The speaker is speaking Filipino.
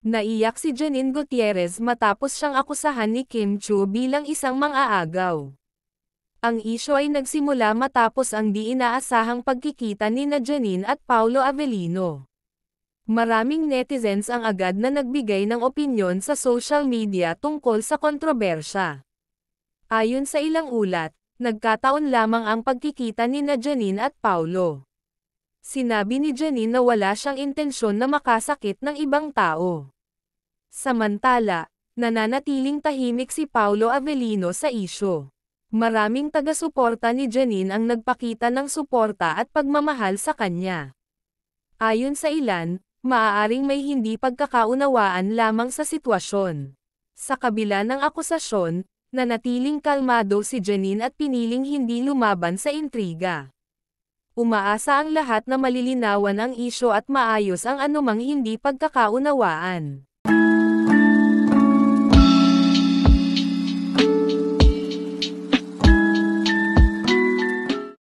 Naiyak si Janine Gutierrez matapos siyang akusahan ni Kim Chiu bilang isang mang-aagaw. Ang isyu ay nagsimula matapos ang di inaasahang pagkikita nina Janine at Paulo Avellino. Maraming netizens ang agad na nagbigay ng opinyon sa social media tungkol sa kontrobersya. Ayon sa ilang ulat, nagkataon lamang ang pagkikita nina Janine at Paulo. Sinabi ni Janine na wala siyang intensyon na makasakit ng ibang tao. Samantala, nananatiling tahimik si Paulo Avellino sa isyu. Maraming taga-suporta ni Janine ang nagpakita ng suporta at pagmamahal sa kanya. Ayon sa ilan, maaaring may hindi pagkakaunawaan lamang sa sitwasyon. Sa kabila ng akusasyon, nanatiling kalmado si Janine at piniling hindi lumaban sa intriga. Umaasa ang lahat na malilinawan ang isyu at maayos ang anumang hindi pagkakaunawaan.